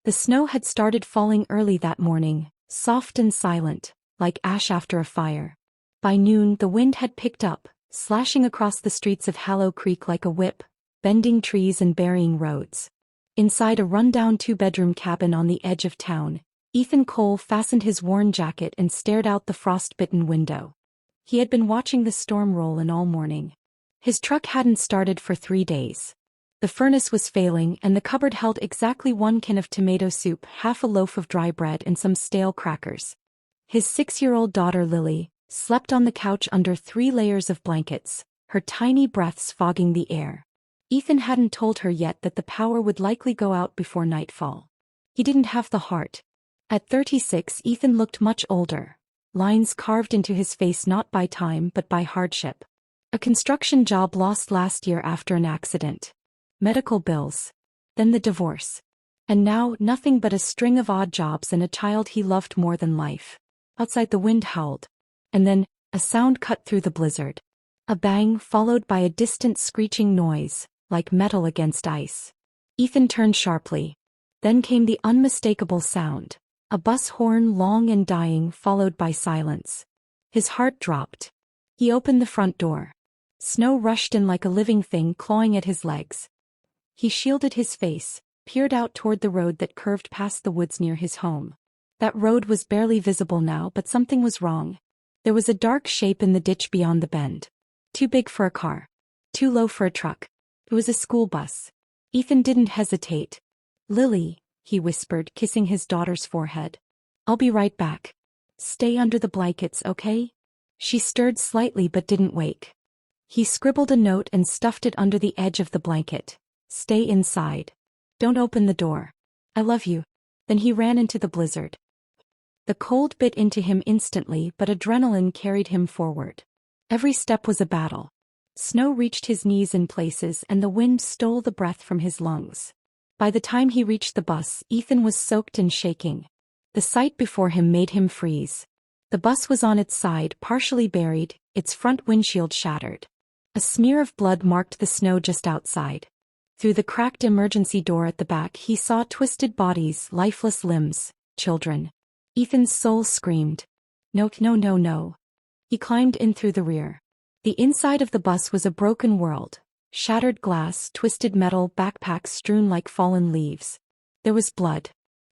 The snow had started falling early that morning, soft and silent, like ash after a fire. By noon the wind had picked up, slashing across the streets of Hallow Creek like a whip, bending trees and burying roads. Inside a run-down two-bedroom cabin on the edge of town, Ethan Cole fastened his worn jacket and stared out the frost-bitten window. He had been watching the storm roll in all morning. His truck hadn't started for 3 days. The furnace was failing and the cupboard held exactly 1 can of tomato soup, half a loaf of dry bread and some stale crackers. His 6-year-old daughter Lily slept on the couch under 3 layers of blankets, her tiny breaths fogging the air. Ethan hadn't told her yet that the power would likely go out before nightfall. He didn't have the heart. At 36, Ethan looked much older, lines carved into his face not by time but by hardship. A construction job lost last year after an accident. Medical bills. Then the divorce. And now nothing but a string of odd jobs and a child he loved more than life. Outside the wind howled. And then, a sound cut through the blizzard. A bang followed by a distant screeching noise, like metal against ice. Ethan turned sharply. Then came the unmistakable sound. A bus horn, long and dying, followed by silence. His heart dropped. He opened the front door. Snow rushed in like a living thing clawing at his legs. He shielded his face, peered out toward the road that curved past the woods near his home. That road was barely visible now, but something was wrong. There was a dark shape in the ditch beyond the bend. Too big for a car. Too low for a truck. It was a school bus. Ethan didn't hesitate. "Lily," he whispered, kissing his daughter's forehead. "I'll be right back. Stay under the blankets, okay?" She stirred slightly but didn't wake. He scribbled a note and stuffed it under the edge of the blanket. "Stay inside. Don't open the door. I love you." Then he ran into the blizzard. The cold bit into him instantly, but adrenaline carried him forward. Every step was a battle. Snow reached his knees in places and the wind stole the breath from his lungs. By the time he reached the bus, Ethan was soaked and shaking. The sight before him made him freeze. The bus was on its side, partially buried, its front windshield shattered. A smear of blood marked the snow just outside. Through the cracked emergency door at the back he saw twisted bodies, lifeless limbs, children. Ethan's soul screamed. No, no, no, no. He climbed in through the rear. The inside of the bus was a broken world. Shattered glass, twisted metal, backpacks strewn like fallen leaves. There was blood.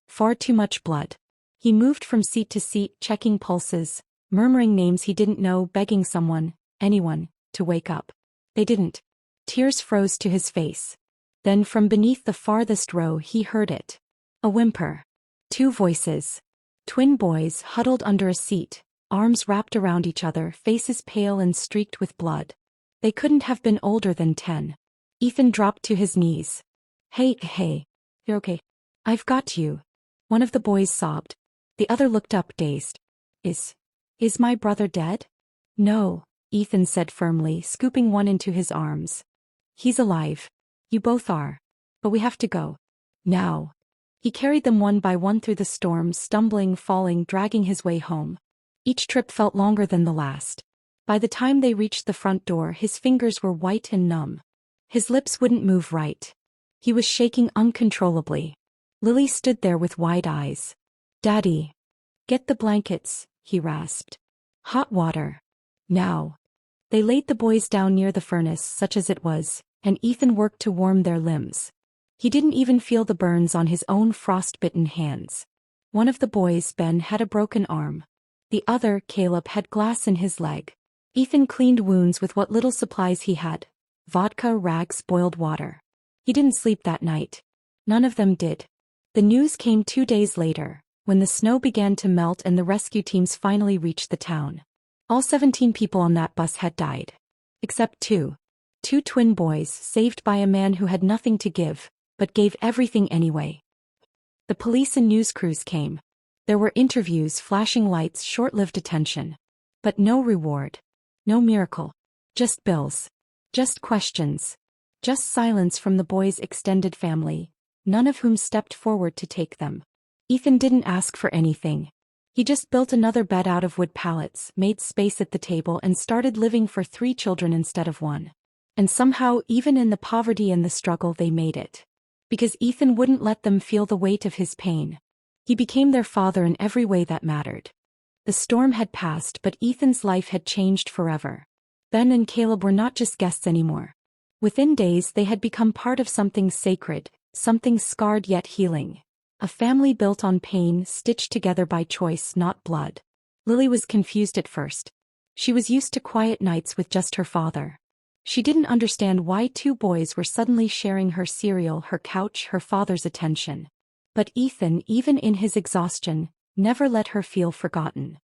Far too much blood. He moved from seat to seat, checking pulses, murmuring names he didn't know, begging someone, anyone, to wake up. They didn't. Tears froze to his face. Then from beneath the farthest row he heard it. A whimper. 2 voices. Twin boys huddled under a seat, arms wrapped around each other, faces pale and streaked with blood. They couldn't have been older than 10. Ethan dropped to his knees. Hey, you're okay. I've got you." One of the boys sobbed. The other looked up, dazed. Is my brother dead?" "No," Ethan said firmly, scooping one into his arms. "He's alive. You both are. But we have to go. Now." He carried them one by one through the storm, stumbling, falling, dragging his way home. Each trip felt longer than the last. By the time they reached the front door, his fingers were white and numb. His lips wouldn't move right. He was shaking uncontrollably. Lily stood there with wide eyes. "Daddy. Get the blankets," he rasped. "Hot water. Now." They laid the boys down near the furnace, such as it was, and Ethan worked to warm their limbs. He didn't even feel the burns on his own frost-bitten hands. One of the boys, Ben, had a broken arm. The other, Caleb, had glass in his leg. Ethan cleaned wounds with what little supplies he had. Vodka, rags, boiled water. He didn't sleep that night. None of them did. The news came 2 days later, when the snow began to melt and the rescue teams finally reached the town. All 17 people on that bus had died. Except 2. 2 twin boys, saved by a man who had nothing to give, but gave everything anyway. The police and news crews came. There were interviews, flashing lights, short-lived attention. But no reward. No miracle. Just bills. Just questions. Just silence from the boys' extended family, none of whom stepped forward to take them. Ethan didn't ask for anything. He just built another bed out of wood pallets, made space at the table and started living for 3 children instead of 1. And somehow, even in the poverty and the struggle, they made it. Because Ethan wouldn't let them feel the weight of his pain. He became their father in every way that mattered. The storm had passed, but Ethan's life had changed forever. Ben and Caleb were not just guests anymore. Within days they had become part of something sacred, something scarred yet healing. A family built on pain, stitched together by choice, not blood. Lily was confused at first. She was used to quiet nights with just her father. She didn't understand why two boys were suddenly sharing her cereal, her couch, her father's attention. But Ethan, even in his exhaustion, never let her feel forgotten.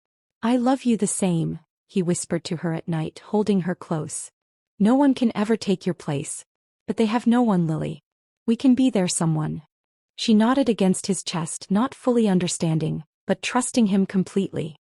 "I love you the same," he whispered to her at night, holding her close. "No one can ever take your place. But they have no one, Lily. We can be their someone." She nodded against his chest, not fully understanding, but trusting him completely.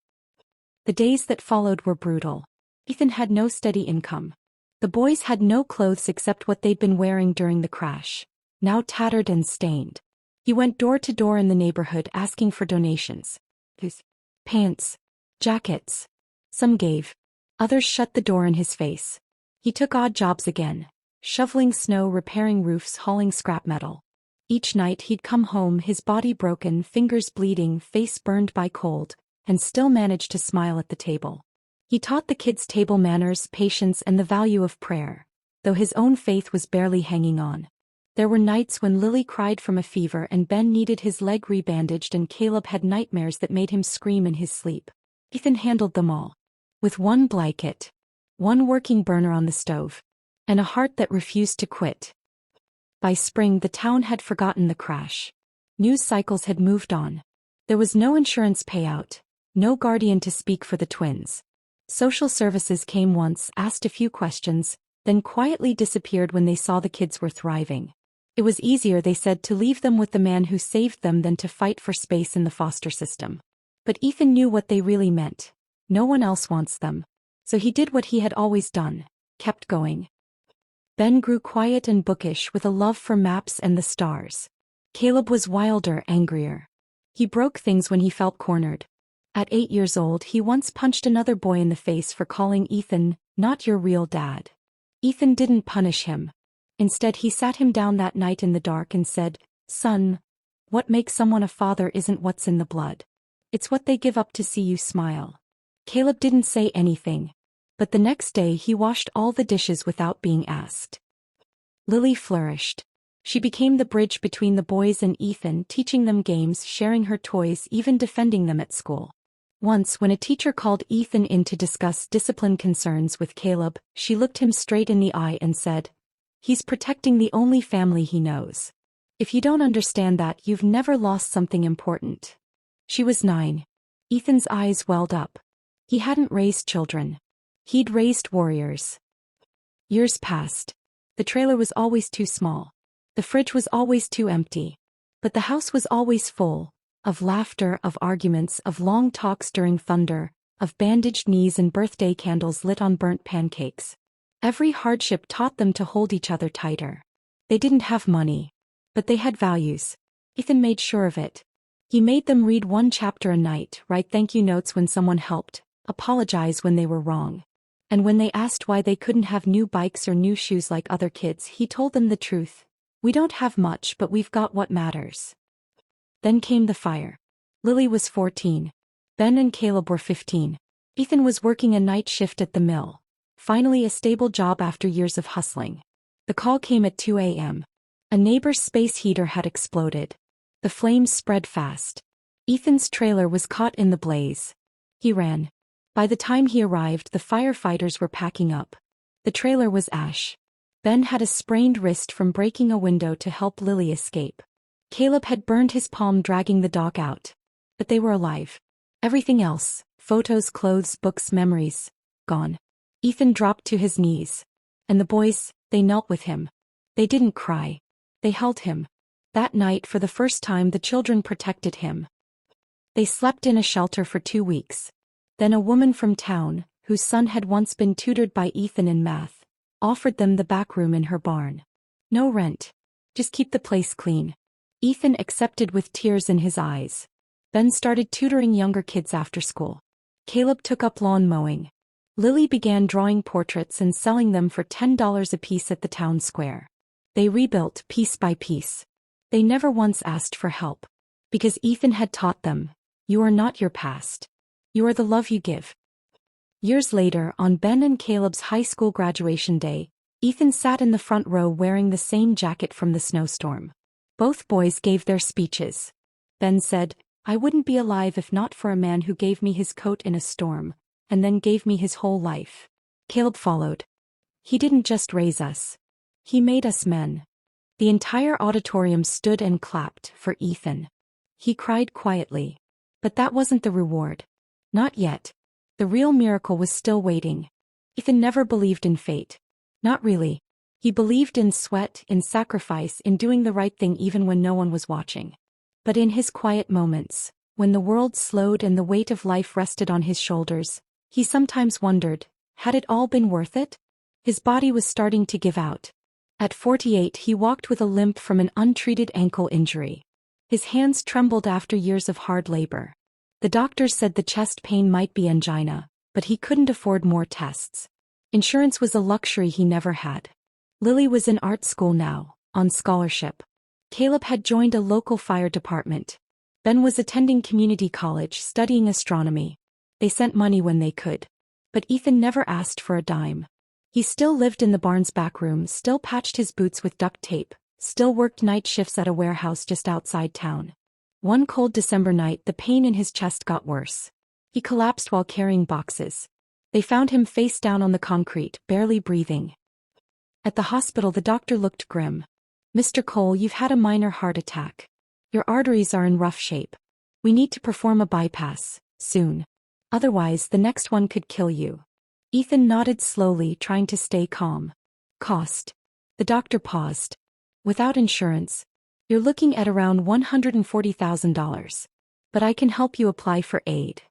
The days that followed were brutal. Ethan had no steady income. The boys had no clothes except what they'd been wearing during the crash, now tattered and stained. He went door to door in the neighborhood asking for donations. His pants, jackets. Some gave. Others shut the door in his face. He took odd jobs again, shoveling snow, repairing roofs, hauling scrap metal. Each night he'd come home, his body broken, fingers bleeding, face burned by cold, and still managed to smile at the table. He taught the kids table manners, patience, and the value of prayer, though his own faith was barely hanging on. There were nights when Lily cried from a fever and Ben needed his leg rebandaged and Caleb had nightmares that made him scream in his sleep. Ethan handled them all. With one blanket, one working burner on the stove, and a heart that refused to quit. By spring the town had forgotten the crash. News cycles had moved on. There was no insurance payout, no guardian to speak for the twins. Social services came once, asked a few questions, then quietly disappeared when they saw the kids were thriving. It was easier, they said, to leave them with the man who saved them than to fight for space in the foster system. But Ethan knew what they really meant. No one else wants them. So he did what he had always done, kept going. Ben grew quiet and bookish with a love for maps and the stars. Caleb was wilder, angrier. He broke things when he felt cornered. At 8 years old he once punched another boy in the face for calling Ethan, "not your real dad." Ethan didn't punish him. Instead he sat him down that night in the dark and said, "Son, what makes someone a father isn't what's in the blood. It's what they give up to see you smile." Caleb didn't say anything. But the next day he washed all the dishes without being asked. Lily flourished. She became the bridge between the boys and Ethan, teaching them games, sharing her toys, even defending them at school. Once when a teacher called Ethan in to discuss discipline concerns with Caleb, she looked him straight in the eye and said, "He's protecting the only family he knows. If you don't understand that, you've never lost something important." She was 9. Ethan's eyes welled up. He hadn't raised children. He'd raised warriors. Years passed. The trailer was always too small. The fridge was always too empty. But the house was always full. Of laughter, of arguments, of long talks during thunder, of bandaged knees and birthday candles lit on burnt pancakes. Every hardship taught them to hold each other tighter. They didn't have money. But they had values. Ethan made sure of it. He made them read one chapter a night, write thank you notes when someone helped, apologize when they were wrong. And when they asked why they couldn't have new bikes or new shoes like other kids, he told them the truth. "We don't have much, but we've got what matters." Then came the fire. Lily was 14. Ben and Caleb were 15. Ethan was working a night shift at the mill. Finally a stable job after years of hustling. The call came at 2 a.m. A neighbor's space heater had exploded. The flames spread fast. Ethan's trailer was caught in the blaze. He ran. By the time he arrived, the firefighters were packing up. The trailer was ash. Ben had a sprained wrist from breaking a window to help Lily escape. Caleb had burned his palm dragging the dog out. But they were alive. Everything else, photos, clothes, books, memories, gone. Ethan dropped to his knees. And the boys, they knelt with him. They didn't cry. They held him. That night, for the first time, the children protected him. They slept in a shelter for 2 weeks. Then a woman from town, whose son had once been tutored by Ethan in math, offered them the back room in her barn. No rent. Just keep the place clean. Ethan accepted with tears in his eyes. Ben started tutoring younger kids after school. Caleb took up lawn mowing. Lily began drawing portraits and selling them for $10 apiece at the town square. They rebuilt piece by piece. They never once asked for help. Because Ethan had taught them, you are not your past. You are the love you give. Years later, on Ben and Caleb's high school graduation day, Ethan sat in the front row wearing the same jacket from the snowstorm. Both boys gave their speeches. Ben said, "I wouldn't be alive if not for a man who gave me his coat in a storm, and then gave me his whole life." Caleb followed. "He didn't just raise us. He made us men." The entire auditorium stood and clapped for Ethan. He cried quietly. But that wasn't the reward. Not yet. The real miracle was still waiting. Ethan never believed in fate. Not really. He believed in sweat, in sacrifice, in doing the right thing even when no one was watching. But in his quiet moments, when the world slowed and the weight of life rested on his shoulders, he sometimes wondered, had it all been worth it? His body was starting to give out. At 48, he walked with a limp from an untreated ankle injury. His hands trembled after years of hard labor. The doctors said the chest pain might be angina, but he couldn't afford more tests. Insurance was a luxury he never had. Lily was in art school now, on scholarship. Caleb had joined a local fire department. Ben was attending community college studying astronomy. They sent money when they could. But Ethan never asked for a dime. He still lived in the barn's back room, still patched his boots with duct tape, still worked night shifts at a warehouse just outside town. One cold December night, the pain in his chest got worse. He collapsed while carrying boxes. They found him face down on the concrete, barely breathing. At the hospital, the doctor looked grim. "Mr. Cole, you've had a minor heart attack. Your arteries are in rough shape. We need to perform a bypass, soon. Otherwise, the next one could kill you." Ethan nodded slowly, trying to stay calm. "Cost?" The doctor paused. "Without insurance, you're looking at around $140,000. But I can help you apply for aid."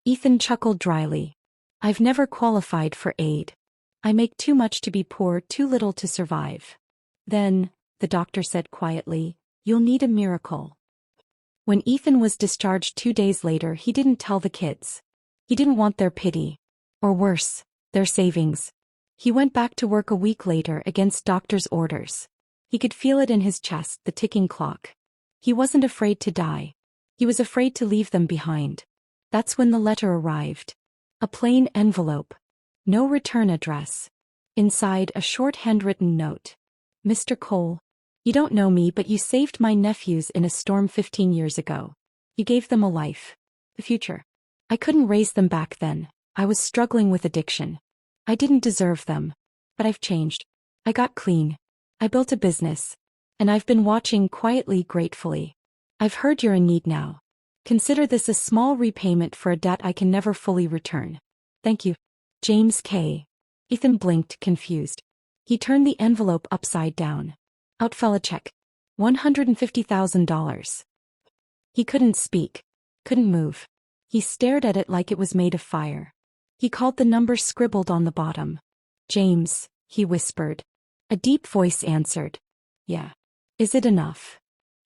Ethan chuckled dryly. "I've never qualified for aid. I make too much to be poor, too little to survive." "Then," the doctor said quietly, "you'll need a miracle." When Ethan was discharged 2 days later, he didn't tell the kids. He didn't want their pity. Or worse, their savings. He went back to work a week later against doctor's orders. He could feel it in his chest, the ticking clock. He wasn't afraid to die. He was afraid to leave them behind. That's when the letter arrived. A plain envelope. No return address. Inside, a short handwritten note. "Mr. Cole, you don't know me, but you saved my nephews in a storm 15 years ago. You gave them a life. A future. I couldn't raise them back then. I was struggling with addiction. I didn't deserve them. But I've changed. I got clean. I built a business. And I've been watching quietly, gratefully. I've heard you're in need now. Consider this a small repayment for a debt I can never fully return. Thank you. James K." Ethan blinked, confused. He turned the envelope upside down. Out fell a check. $150,000. He couldn't speak. Couldn't move. He stared at it like it was made of fire. He called the number scribbled on the bottom. "James," he whispered. A deep voice answered. "Yeah. Is it enough?"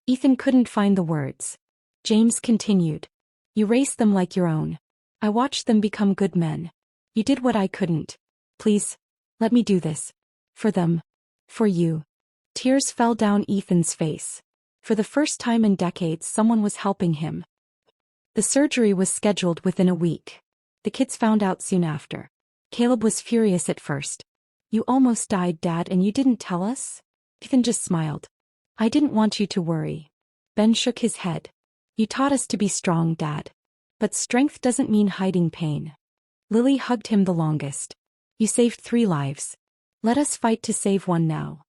Ethan couldn't find the words. James continued. "You raised them like your own. I watched them become good men. You did what I couldn't. Please, let me do this. For them. For you." Tears fell down Ethan's face. For the first time in decades, someone was helping him. The surgery was scheduled within a week. The kids found out soon after. Caleb was furious at first. "You almost died, Dad, and you didn't tell us?" Ethan just smiled. "I didn't want you to worry." Ben shook his head. "You taught us to be strong, Dad. But strength doesn't mean hiding pain." Lily hugged him the longest. "You saved 3 lives. Let us fight to save one now."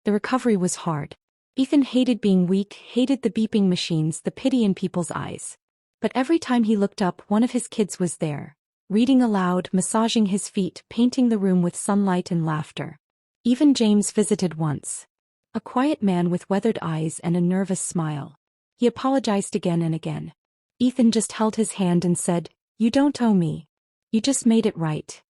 The recovery was hard. Ethan hated being weak, hated the beeping machines, the pity in people's eyes. But every time he looked up, one of his kids was there. Reading aloud, massaging his feet, painting the room with sunlight and laughter. Even James visited once. A quiet man with weathered eyes and a nervous smile. He apologized again and again. Ethan just held his hand and said, "You don't owe me. You just made it right."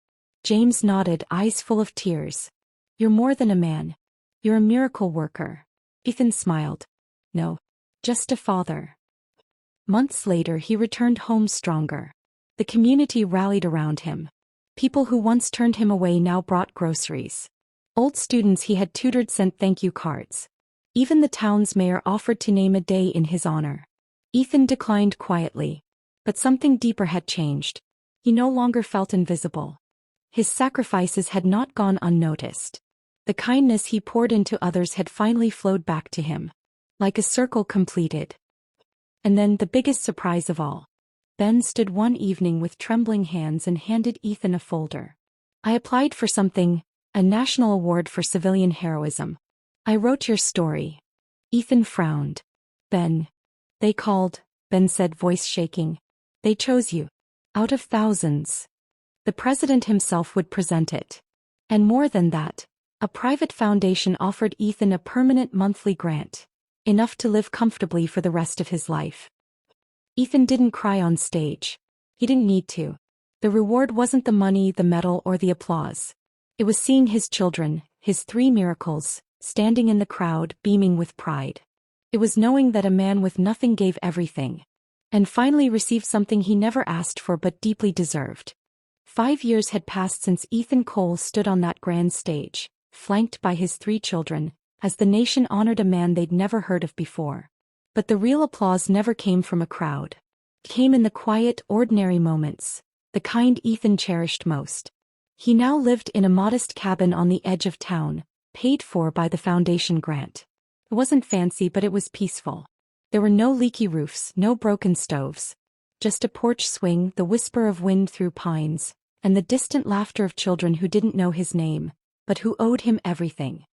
James nodded, eyes full of tears. "You're more than a man. You're a miracle worker." Ethan smiled. "No. Just a father." Months later, he returned home stronger. The community rallied around him. People who once turned him away now brought groceries. Old students he had tutored sent thank you cards. Even the town's mayor offered to name a day in his honor. Ethan declined quietly. But something deeper had changed. He no longer felt invisible. His sacrifices had not gone unnoticed. The kindness he poured into others had finally flowed back to him. Like a circle completed. And then the biggest surprise of all. Ben stood one evening with trembling hands and handed Ethan a folder. I applied for something, a national award for civilian heroism. I wrote your story. Ethan frowned. Ben. They called, Ben said, voice shaking. They chose you. Out of thousands. The president himself would present it. And more than that, a private foundation offered Ethan a permanent monthly grant. Enough to live comfortably for the rest of his life. Ethan didn't cry on stage. He didn't need to. The reward wasn't the money, the medal, or the applause. It was seeing his children, his 3 miracles, standing in the crowd, beaming with pride. It was knowing that a man with nothing gave everything. And finally received something he never asked for but deeply deserved. 5 years had passed since Ethan Cole stood on that grand stage, flanked by his 3 children, as the nation honored a man they'd never heard of before. But the real applause never came from a crowd. It came in the quiet, ordinary moments, the kind Ethan cherished most. He now lived in a modest cabin on the edge of town, paid for by the foundation grant. It wasn't fancy, but it was peaceful. There were no leaky roofs, no broken stoves. Just a porch swing, the whisper of wind through pines, and the distant laughter of children who didn't know his name, but who owed him everything.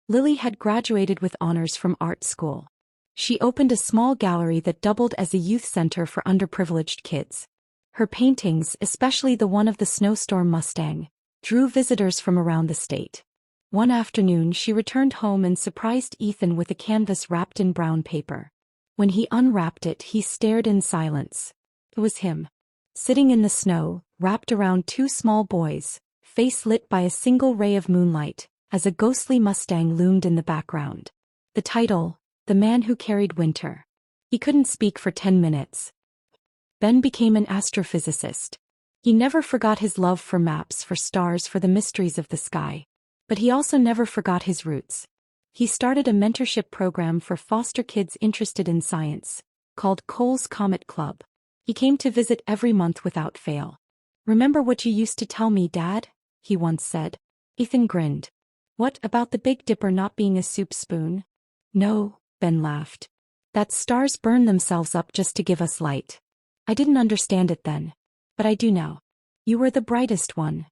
Lily had graduated with honors from art school. She opened a small gallery that doubled as a youth center for underprivileged kids. Her paintings, especially the one of the snowstorm Mustang, drew visitors from around the state. One afternoon she returned home and surprised Ethan with a canvas wrapped in brown paper. When he unwrapped it, he stared in silence. It was him. Sitting in the snow, wrapped around 2 small boys, face lit by a single ray of moonlight, as a ghostly Mustang loomed in the background. The title, The Man Who Carried Winter. He couldn't speak for 10 minutes. Ben became an astrophysicist. He never forgot his love for maps, for stars, for the mysteries of the sky. But he also never forgot his roots. He started a mentorship program for foster kids interested in science, called Cole's Comet Club. He came to visit every month without fail. "Remember what you used to tell me, Dad?" he once said. Ethan grinned. "What about the Big Dipper not being a soup spoon?" "No," Ben laughed. "That stars burn themselves up just to give us light. I didn't understand it then. But I do now. You were the brightest one."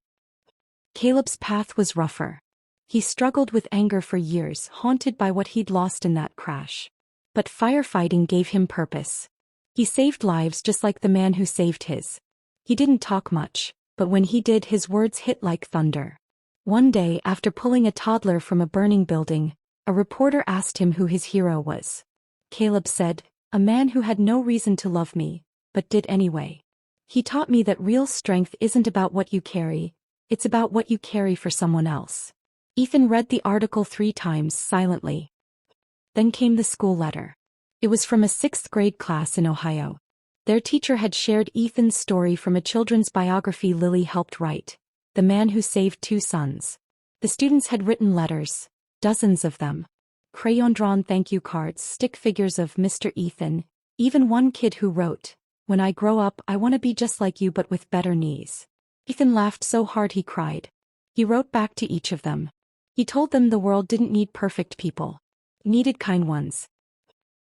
Caleb's path was rougher. He struggled with anger for years, haunted by what he'd lost in that crash. But firefighting gave him purpose. He saved lives just like the man who saved his. He didn't talk much, but when he did, his words hit like thunder. One day, after pulling a toddler from a burning building, a reporter asked him who his hero was. Caleb said, "A man who had no reason to love me, but did anyway. He taught me that real strength isn't about what you carry, it's about what you carry for someone else." Ethan read the article 3 times silently. Then came the school letter. It was from a 6th grade class in Ohio. Their teacher had shared Ethan's story from a children's biography Lily helped write, The Man Who Saved 2 Sons. The students had written letters, dozens of them. Crayon-drawn thank you cards, stick figures of Mr. Ethan, even one kid who wrote, "When I grow up, I want to be just like you but with better knees." Ethan laughed so hard he cried. He wrote back to each of them. He told them the world didn't need perfect people. It needed kind ones.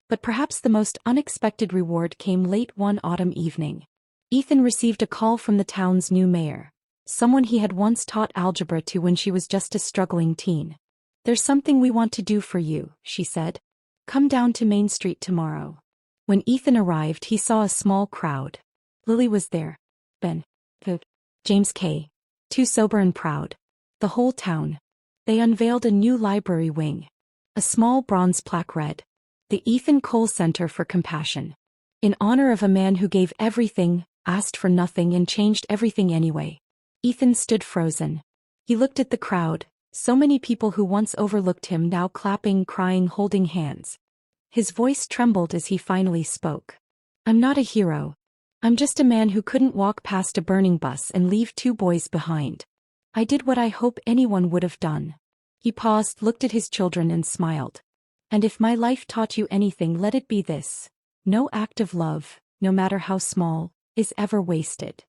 But perhaps the most unexpected reward came late one autumn evening. Ethan received a call from the town's new mayor, someone he had once taught algebra to when she was just a struggling teen. "There's something we want to do for you," she said. "Come down to Main Street tomorrow." When Ethan arrived, he saw a small crowd. Lily was there. Ben. James K. Too sober and proud. The whole town. They unveiled a new library wing. A small bronze plaque read, "The Ethan Cole Center for Compassion." In honor of a man who gave everything, asked for nothing, and changed everything anyway. Ethan stood frozen. He looked at the crowd, so many people who once overlooked him now clapping, crying, holding hands. His voice trembled as he finally spoke. "I'm not a hero. I'm just a man who couldn't walk past a burning bus and leave 2 boys behind. I did what I hope anyone would have done." He paused, looked at his children and smiled. And if my life taught you anything, let it be this. No act of love, no matter how small, is ever wasted.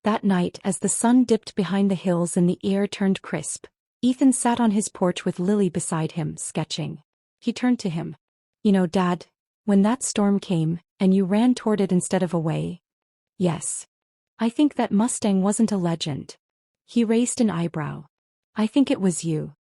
That night, as the sun dipped behind the hills and the air turned crisp, Ethan sat on his porch with Lily beside him, sketching. He turned to him. You know, Dad, when that storm came, and you ran toward it instead of away? Yes. I think that Mustang wasn't a legend. He raised an eyebrow. I think it was you.